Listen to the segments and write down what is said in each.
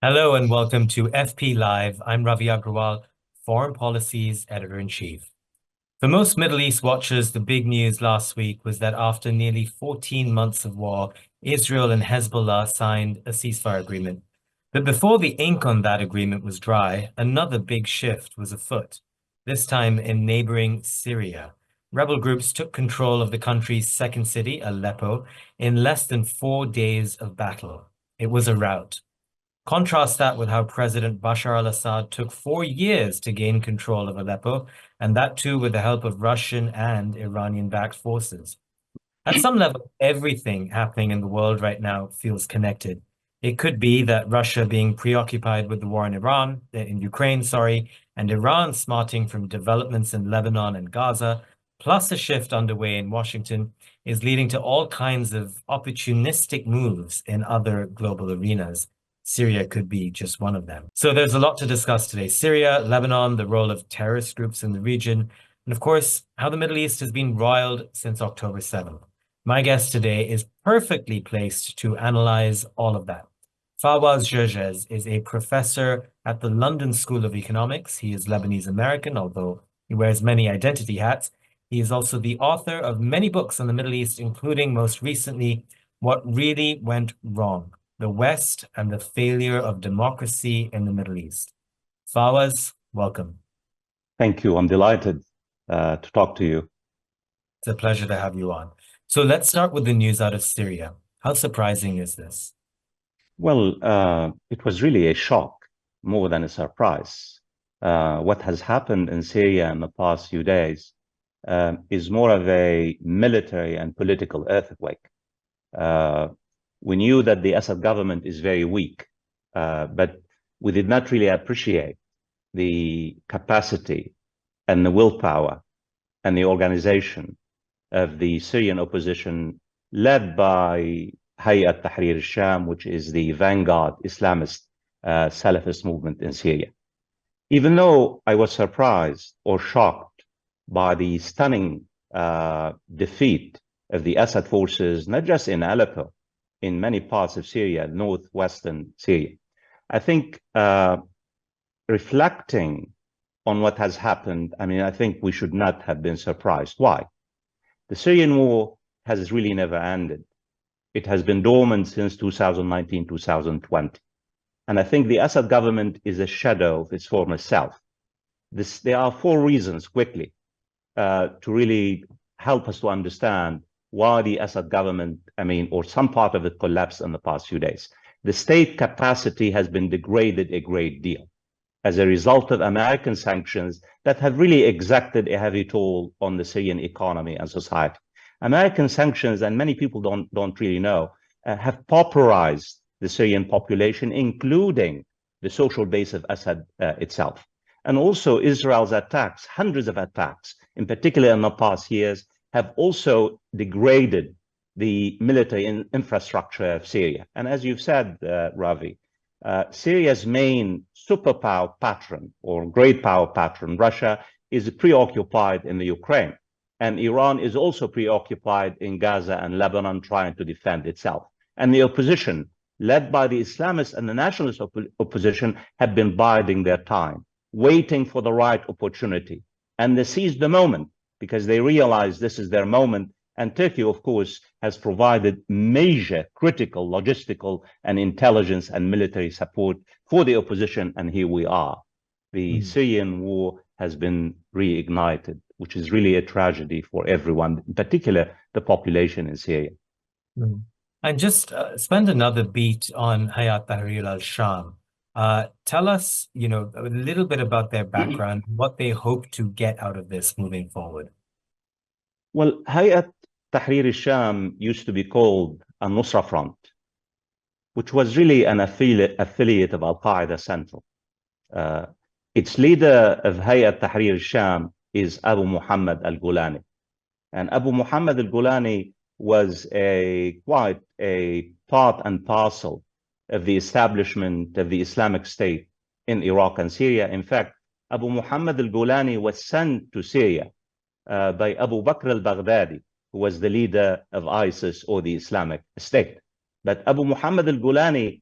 Hello and welcome to FP Live. I'm Ravi Agrawal, Foreign Policy's Editor-in-Chief. For most Middle East watchers, the big news last week was that after nearly 14 months of war, Israel and Hezbollah signed a ceasefire agreement. But before the ink on that agreement was dry, another big shift was afoot, this time in neighboring Syria. Rebel groups took control of the country's second city, Aleppo, in less than 4 days of battle. It was a rout. Contrast that with how President Bashar al-Assad took 4 years to gain control of Aleppo, and that too with the help of Russian and Iranian-backed forces. At some level, everything happening in the world right now feels connected. It could be that Russia being preoccupied with the war in Ukraine, and Iran smarting from developments in Lebanon and Gaza, plus a shift underway in Washington, is leading to all kinds of opportunistic moves in other global arenas. Syria could be just one of them. So there's a lot to discuss today. Syria, Lebanon, the role of terrorist groups in the region, and of course, how the Middle East has been roiled since October 7th. My guest today is perfectly placed to analyze all of that. Fawaz Gerges is a professor at the London School of Economics. He is Lebanese American, although he wears many identity hats. He is also the author of many books on the Middle East, including most recently, What Really Went Wrong: The West and the Failure of Democracy in the Middle East. Fawaz, welcome. Thank you. I'm delighted to talk to you. It's a pleasure to have you on. So let's start with the news out of Syria. How surprising is this? Well, it was really a shock, more than a surprise. What has happened in Syria in the past few days is more of a military and political earthquake. We knew that the Assad government is very weak, but we did not really appreciate the capacity and the willpower and the organization of the Syrian opposition led by Hayat Tahrir al-Sham, which is the vanguard Islamist Salafist movement in Syria. Even though I was surprised or shocked by the stunning defeat of the Assad forces, not just in Aleppo, in many parts of Syria, northwestern Syria, I think reflecting on what has happened, I think we should not have been surprised. Why? The Syrian war has really never ended. It has been dormant since 2019, 2020. And I think the Assad government is a shadow of its former self. There are four reasons, quickly, to really help us to understand why the Assad government, or some part of it, collapsed in the past few days. The state capacity has been degraded a great deal as a result of American sanctions that have really exacted a heavy toll on the Syrian economy and society. American sanctions, and many people don't really know, have pauperized the Syrian population, including the social base of Assad itself. And also Israel's attacks, hundreds of attacks, in particular in the past years, have also degraded the military infrastructure of Syria. And as you've said, Ravi, Syria's main superpower patron or great power patron, Russia, is preoccupied in the Ukraine. And Iran is also preoccupied in Gaza and Lebanon, trying to defend itself. And the opposition, led by the Islamists and the nationalist opposition, have been biding their time, waiting for the right opportunity. And they seized the moment because they realize this is their moment. And Turkey, of course, has provided major critical logistical and intelligence and military support for the opposition. And here we are. The Syrian war has been reignited, which is really a tragedy for everyone, in particular the population in Syria. And just spend another beat on Hayat Tahrir al-Sham. Tell us, a little bit about their background, what they hope to get out of this moving forward. Well, Hayat Tahrir al-Sham used to be called Al-Nusra Front, which was really an affiliate of Al-Qaeda Central. Its leader of Hayat Tahrir al-Sham is Abu Muhammad al-Gulani. And Abu Muhammad al-Gulani was quite a part and parcel of the establishment of the Islamic State in Iraq and Syria. In fact, Abu Muhammad al-Gulani was sent to Syria by Abu Bakr al-Baghdadi, who was the leader of ISIS or the Islamic State. But Abu Muhammad al-Gulani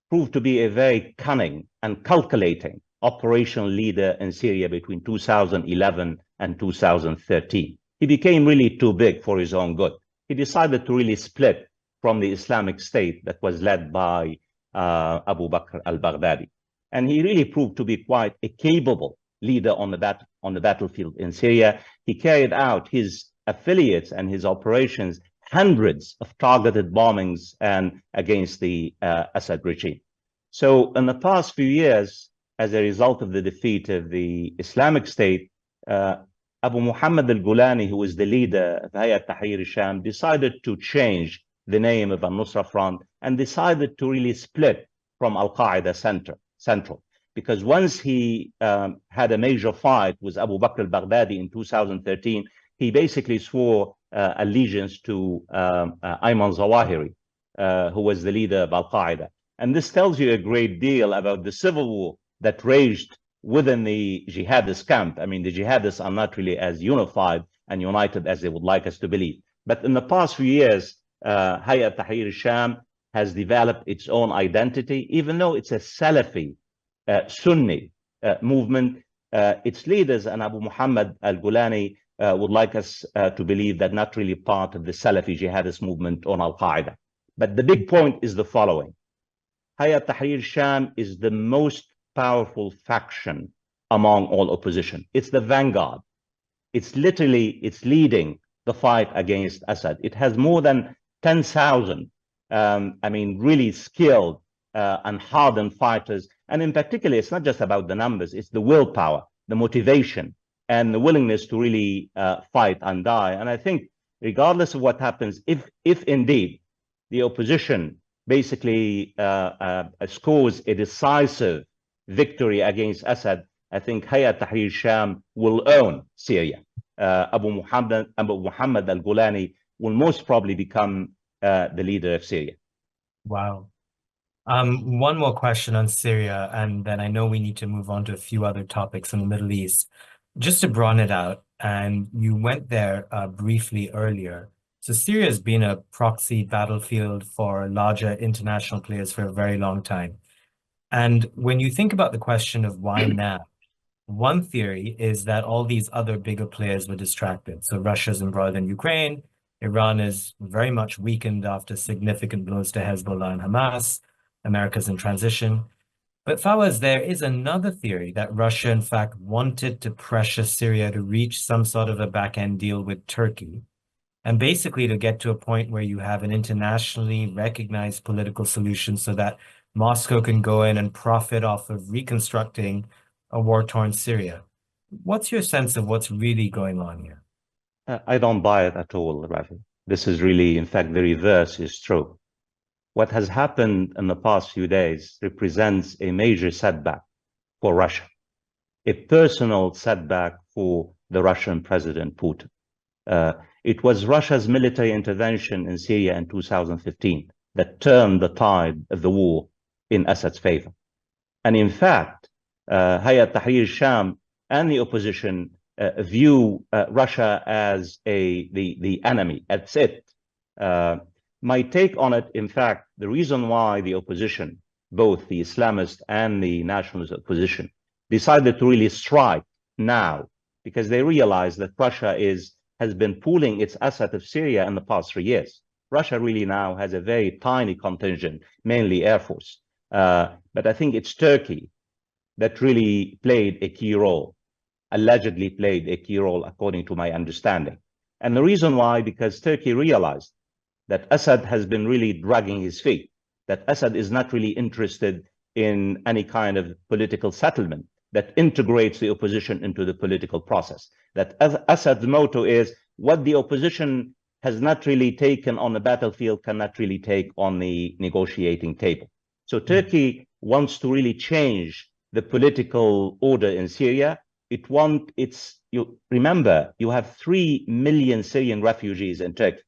proved to be a very cunning and calculating operational leader in Syria between 2011 and 2013. He became really too big for his own good. He decided to really split from the Islamic State that was led by Abu Bakr al-Baghdadi. And he really proved to be quite a capable leader on the battlefield in Syria. He carried out his affiliates and his operations, hundreds of targeted bombings and against the Assad regime. So in the past few years, as a result of the defeat of the Islamic State, Abu Muhammad al-Gulani, who was the leader of Hayat Tahrir al-Sham, decided to change the name of al-Nusra Front and decided to really split from Al-Qaeda Central. Because once he had a major fight with Abu Bakr al-Baghdadi in 2013, he basically swore allegiance to Ayman Zawahiri, who was the leader of Al-Qaeda. And this tells you a great deal about the civil war that raged within the jihadist camp. I mean, the jihadists are not really as unified and united as they would like us to believe. But in the past few years, Hayat Tahrir al-Sham has developed its own identity, even though it's a Salafi, Sunni movement. Its leaders and Abu Muhammad al-Gulani would like us to believe that not really part of the Salafi jihadist movement on Al-Qaeda. But the big point is the following. Hayat Tahrir al-Sham is the most powerful faction among all opposition. It's the vanguard. It's leading the fight against Assad. It has more than 10,000, really skilled and hardened fighters. And in particular, it's not just about the numbers, it's the willpower, the motivation, and the willingness to really fight and die. And I think regardless of what happens, if indeed the opposition basically scores a decisive victory against Assad, I think Hayat Tahrir al-Sham will own Syria. Abu Muhammad al-Gulani will most probably become the leader of Syria. Wow. One more question on Syria, and then I know we need to move on to a few other topics in the Middle East. Just to broaden it out, and you went there briefly earlier. So Syria has been a proxy battlefield for larger international players for a very long time. And when you think about the question of why now, one theory is that all these other bigger players were distracted. So Russia's embroiled in Ukraine, Iran is very much weakened after significant blows to Hezbollah and Hamas, America's in transition. But Fawaz, there is another theory that Russia, in fact, wanted to pressure Syria to reach some sort of a back-end deal with Turkey, and basically to get to a point where you have an internationally recognized political solution so that Moscow can go in and profit off of reconstructing a war-torn Syria. What's your sense of what's really going on here? I don't buy it at all, Ravi. This is really, in fact, the reverse is true. What has happened in the past few days represents a major setback for Russia, a personal setback for the Russian President Putin. It was Russia's military intervention in Syria in 2015 that turned the tide of the war in Assad's favor. And in fact, Hayat Tahrir al-Sham and the opposition view Russia as the enemy. That's it. My take on it, in fact, the reason why the opposition, both the Islamist and the nationalist opposition, decided to really strike now, because they realize that Russia has been pooling its asset of Syria in the past 3 years. Russia really now has a very tiny contingent, mainly Air Force. But I think it's Turkey that really played a key role, allegedly played a key role, according to my understanding. And the reason why, because Turkey realized that Assad has been really dragging his feet, that Assad is not really interested in any kind of political settlement that integrates the opposition into the political process. That Assad's motto is, what the opposition has not really taken on the battlefield cannot really take on the negotiating table. So Turkey wants to really change the political order in Syria. Remember, you have 3 million Syrian refugees in Turkey.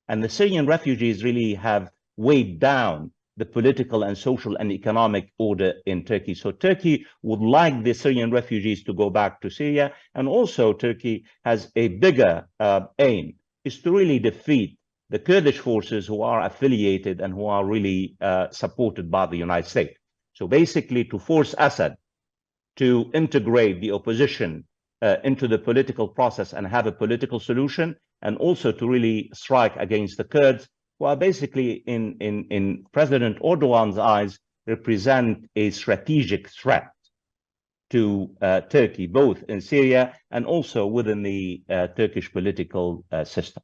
And the Syrian refugees really have weighed down the political and social and economic order in Turkey. So Turkey would like the Syrian refugees to go back to Syria. And also Turkey has a bigger aim, is to really defeat the Kurdish forces who are affiliated and who are really supported by the United States. So basically to force Assad to integrate the opposition into the political process and have a political solution, and also to really strike against the Kurds, who are basically in President Erdogan's eyes represent a strategic threat to Turkey, both in Syria and also within the Turkish political system.